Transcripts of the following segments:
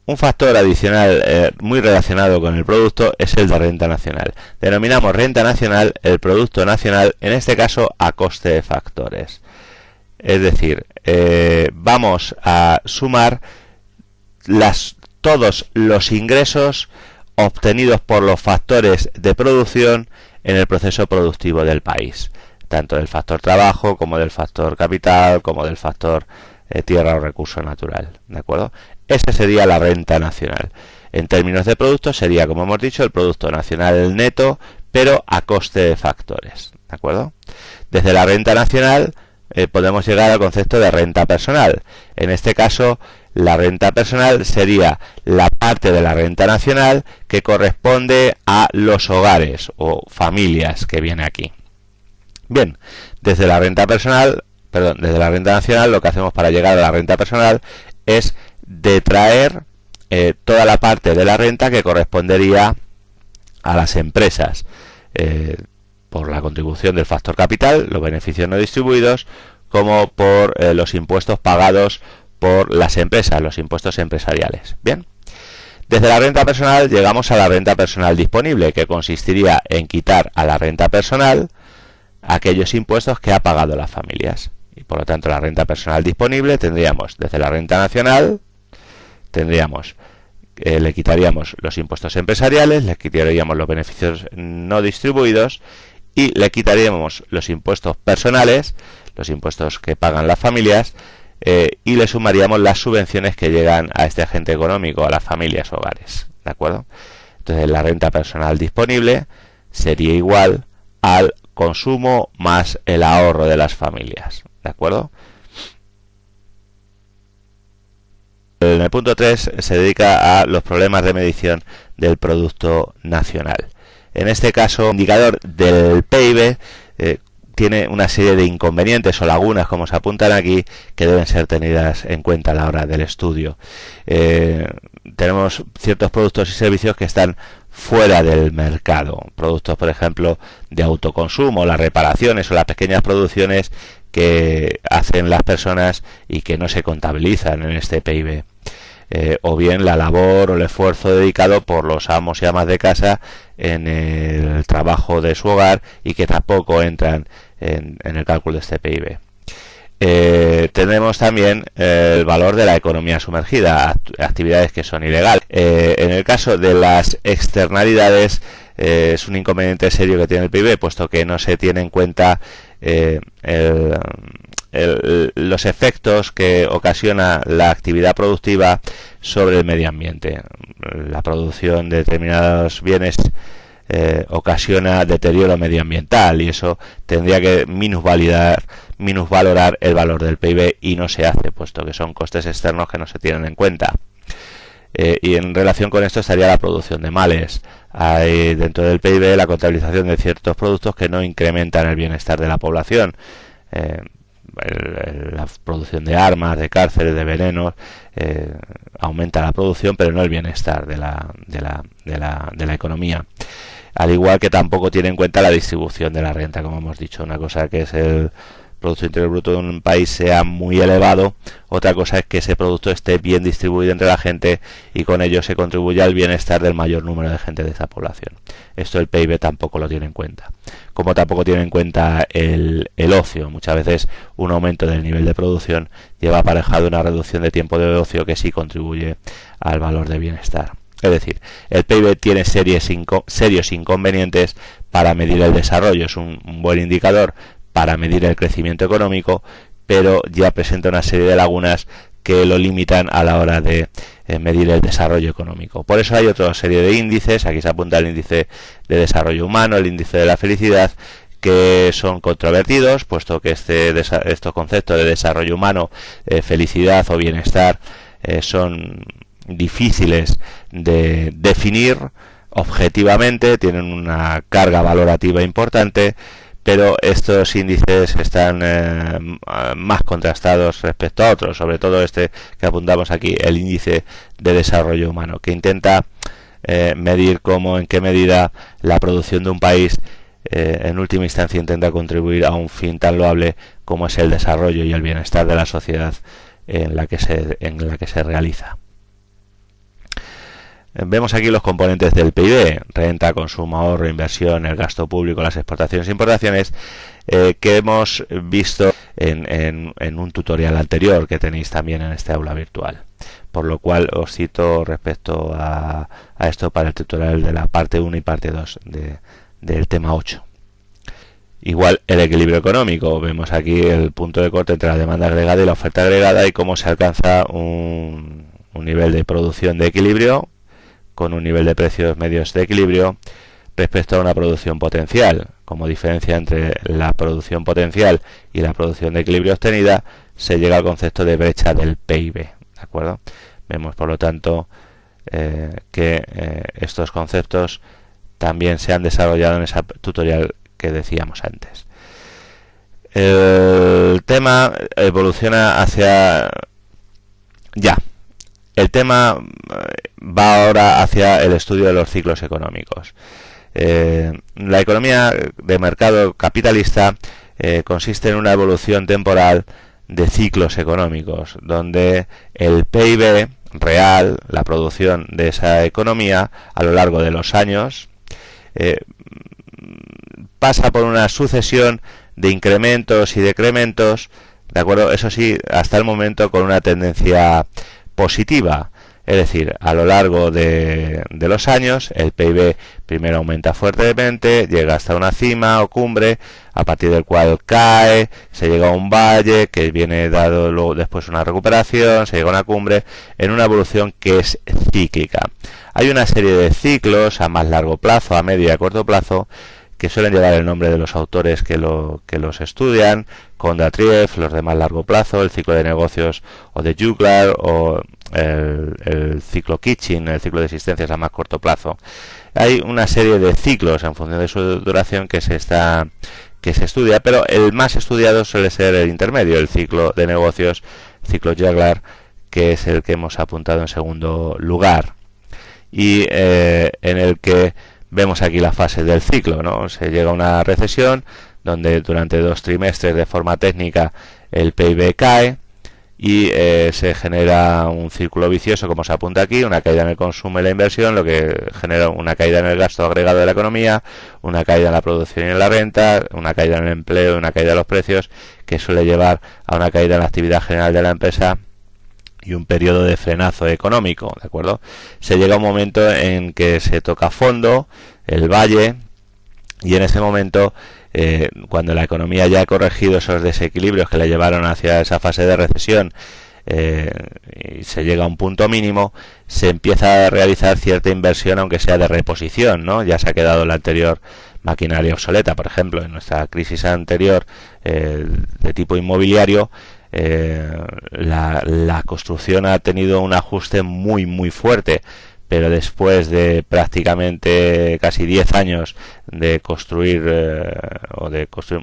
Un factor adicional muy relacionado con el producto es el de renta nacional. Denominamos renta nacional el producto nacional, en este caso a coste de factores. Es decir, vamos a sumar todos los ingresos obtenidos por los factores de producción en el proceso productivo del país, tanto del factor trabajo como del factor capital, como del factor tierra o recurso natural, ¿de acuerdo? Esa sería la renta nacional. En términos de producto sería, como hemos dicho, el producto nacional neto, pero a coste de factores, ¿de acuerdo? Desde la renta nacional podemos llegar al concepto de renta personal. En este caso, la renta personal sería la parte de la renta nacional que corresponde a los hogares o familias que viene aquí. Bien, desde la renta nacional, lo que hacemos para llegar a la renta personal es detraer toda la parte de la renta que correspondería a las empresas por la contribución del factor capital, los beneficios no distribuidos, como por los impuestos pagados por las empresas, los impuestos empresariales. Bien, desde la renta personal llegamos a la renta personal disponible, que consistiría en quitar a la renta personal aquellos impuestos que ha pagado las familias. Y por lo tanto, la renta personal disponible tendríamos desde la renta nacional, le quitaríamos los impuestos empresariales, le quitaríamos los beneficios no distribuidos y le quitaríamos los impuestos personales, los impuestos que pagan las familias, y le sumaríamos las subvenciones que llegan a este agente económico, a las familias o hogares, ¿de acuerdo? Entonces, la renta personal disponible sería igual al consumo más el ahorro de las familias, ¿de acuerdo? En el punto 3 se dedica a los problemas de medición del Producto Nacional. En este caso, el indicador del PIB tiene una serie de inconvenientes o lagunas, como se apuntan aquí, que deben ser tenidas en cuenta a la hora del estudio. Tenemos ciertos productos y servicios que están fuera del mercado. Productos, por ejemplo, de autoconsumo, las reparaciones o las pequeñas producciones que hacen las personas y que no se contabilizan en este PIB. O bien la labor o el esfuerzo dedicado por los amos y amas de casa en el trabajo de su hogar y que tampoco entran en el cálculo de este PIB. Tenemos también el valor de la economía sumergida, actividades que son ilegales. En el caso de las externalidades, es un inconveniente serio que tiene el PIB, puesto que no se tiene en cuenta los efectos que ocasiona la actividad productiva sobre el medio ambiente. La producción de determinados bienes ocasiona deterioro medioambiental y eso tendría que minusvalorar el valor del PIB y no se hace, puesto que son costes externos que no se tienen en cuenta. Y en relación con esto estaría la producción de males. Hay dentro del PIB la contabilización de ciertos productos que no incrementan el bienestar de la población. La producción de armas, de cárceles, de venenos, aumenta la producción, pero no el bienestar de la economía. Al igual que tampoco tiene en cuenta la distribución de la renta, como hemos dicho. Una cosa que es el Producto Interior Bruto de un país sea muy elevado, otra cosa es que ese producto esté bien distribuido entre la gente y con ello se contribuya al bienestar del mayor número de gente de esa población. Esto el PIB tampoco lo tiene en cuenta. Como tampoco tiene en cuenta el ocio. Muchas veces un aumento del nivel de producción lleva aparejado una reducción de tiempo de ocio que sí contribuye al valor de bienestar. Es decir, el PIB tiene serios inconvenientes para medir el desarrollo. Es un buen indicador para medir el crecimiento económico, pero ya presenta una serie de lagunas que lo limitan a la hora de medir el desarrollo económico. Por eso hay otra serie de índices. Aquí se apunta el índice de desarrollo humano, el índice de la felicidad, que son controvertidos, puesto que estos conceptos de desarrollo humano, felicidad o bienestar son difíciles de definir objetivamente, tienen una carga valorativa importante, pero estos índices están más contrastados respecto a otros, sobre todo este que apuntamos aquí, el índice de desarrollo humano, que intenta medir en qué medida la producción de un país en última instancia intenta contribuir a un fin tan loable como es el desarrollo y el bienestar de la sociedad en la que se realiza. Vemos aquí los componentes del PIB: renta, consumo, ahorro, inversión, el gasto público, las exportaciones e importaciones, que hemos visto en un tutorial anterior que tenéis también en este aula virtual. Por lo cual os cito respecto a esto para el tutorial de la parte 1 y parte 2 del tema 8. Igual el equilibrio económico. Vemos aquí el punto de corte entre la demanda agregada y la oferta agregada y cómo se alcanza un nivel de producción de equilibrio con un nivel de precios medios de equilibrio respecto a una producción potencial. Como diferencia entre la producción potencial y la producción de equilibrio obtenida, se llega al concepto de brecha del PIB. ¿De acuerdo? Vemos, por lo tanto, que estos conceptos también se han desarrollado en ese tutorial que decíamos antes. El tema evoluciona hacia... El tema va ahora hacia el estudio de los ciclos económicos. La economía de mercado capitalista consiste en una evolución temporal de ciclos económicos, donde el PIB real, la producción de esa economía a lo largo de los años, pasa por una sucesión de incrementos y decrementos, ¿de acuerdo? Eso sí, hasta el momento con una tendencia positiva. Es decir, a lo largo de los años, el PIB primero aumenta fuertemente, llega hasta una cima o cumbre, a partir del cual cae, se llega a un valle, que viene dado luego después una recuperación, se llega a una cumbre, en una evolución que es cíclica. Hay una serie de ciclos a más largo plazo, a medio y a corto plazo, que suelen llevar el nombre de los autores que los estudian: Kondratiev, los de más largo plazo, el ciclo de negocios o de Juglar, o el ciclo Kitchin, el ciclo de existencias a más corto plazo. Hay una serie de ciclos en función de su duración que se estudia, pero el más estudiado suele ser el intermedio, el ciclo de negocios, ciclo Juglar, que es el que hemos apuntado en segundo lugar, y en el que vemos aquí la fase del ciclo, ¿no? Se llega a una recesión donde durante 2 trimestres de forma técnica el PIB cae y se genera un círculo vicioso, como se apunta aquí: una caída en el consumo y la inversión, lo que genera una caída en el gasto agregado de la economía, una caída en la producción y en la renta, una caída en el empleo, una caída de los precios, que suele llevar a una caída en la actividad general de la empresa y un periodo de frenazo económico, ¿de acuerdo? Se llega a un momento en que se toca fondo, el valle, y en ese momento, cuando la economía ya ha corregido esos desequilibrios que le llevaron hacia esa fase de recesión, y se llega a un punto mínimo, se empieza a realizar cierta inversión, aunque sea de reposición, ¿no? Ya se ha quedado la anterior maquinaria obsoleta. Por ejemplo, en nuestra crisis anterior de tipo inmobiliario, la construcción ha tenido un ajuste muy fuerte, pero después de prácticamente casi 10 años de construir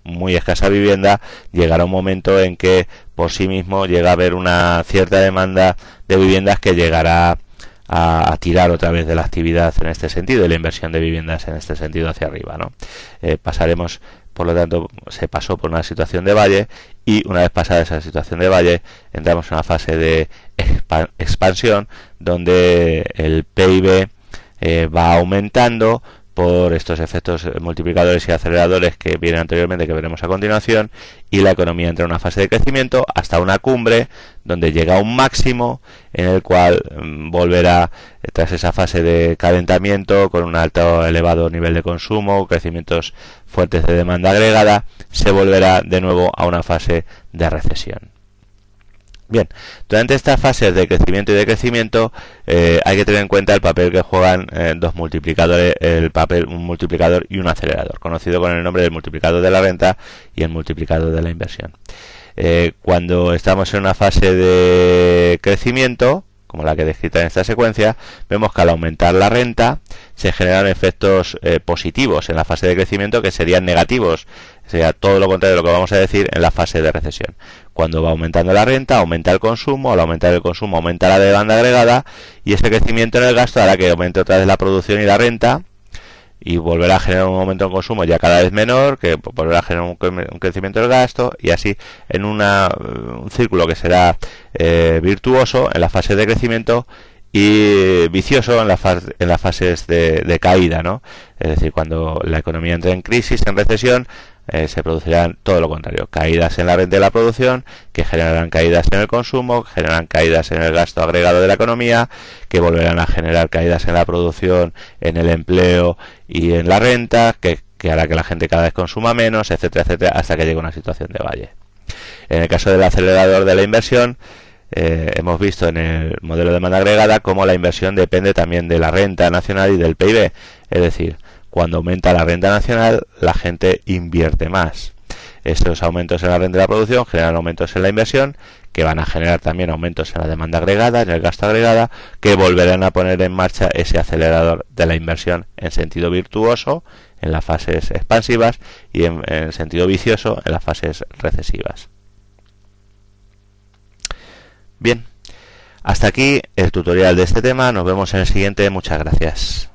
muy escasa vivienda, llegará un momento en que por sí mismo llega a haber una cierta demanda de viviendas que llegará a tirar otra vez de la actividad en este sentido, y la inversión de viviendas en este sentido hacia arriba, ¿no? Pasaremos, por lo tanto, se pasó por una situación de valle, y una vez pasada esa situación de valle entramos en una fase de expansión, donde el PIB va aumentando por estos efectos multiplicadores y aceleradores que vienen anteriormente, que veremos a continuación, y la economía entra en una fase de crecimiento hasta una cumbre donde llega a un máximo, en el cual volverá, tras esa fase de calentamiento con un alto elevado nivel de consumo, crecimientos fuertes de demanda agregada, se volverá de nuevo a una fase de recesión. Bien, durante estas fases de crecimiento y decrecimiento hay que tener en cuenta el papel que juegan dos multiplicadores, un multiplicador y un acelerador, conocido con el nombre del multiplicador de la renta y el multiplicador de la inversión. Cuando estamos en una fase de crecimiento, como la que he descrito en esta secuencia, vemos que al aumentar la renta se generan efectos positivos en la fase de crecimiento, que serían negativos, sería todo lo contrario de lo que vamos a decir en la fase de recesión. Cuando va aumentando la renta, aumenta el consumo; al aumentar el consumo, aumenta la demanda agregada, y ese crecimiento en el gasto hará que aumente otra vez la producción y la renta, y volverá a generar un aumento en consumo ya cada vez menor, que volverá a generar un crecimiento del gasto, y así en un círculo que será virtuoso en la fase de crecimiento, y vicioso en las fases de caída, ¿no? Es decir, cuando la economía entra en crisis, en recesión, se producirán todo lo contrario, caídas en la renta de la producción, que generarán caídas en el consumo, que generarán caídas en el gasto agregado de la economía, que volverán a generar caídas en la producción, en el empleo y en la renta, que hará que la gente cada vez consuma menos, etcétera, etcétera, hasta que llegue una situación de valle. En el caso del acelerador de la inversión, hemos visto en el modelo de demanda agregada cómo la inversión depende también de la renta nacional y del PIB, es decir, cuando aumenta la renta nacional, la gente invierte más. Estos aumentos en la renta de la producción generan aumentos en la inversión, que van a generar también aumentos en la demanda agregada, en el gasto agregada, que volverán a poner en marcha ese acelerador de la inversión en sentido virtuoso en las fases expansivas y en sentido vicioso en las fases recesivas. Bien, hasta aquí el tutorial de este tema. Nos vemos en el siguiente. Muchas gracias.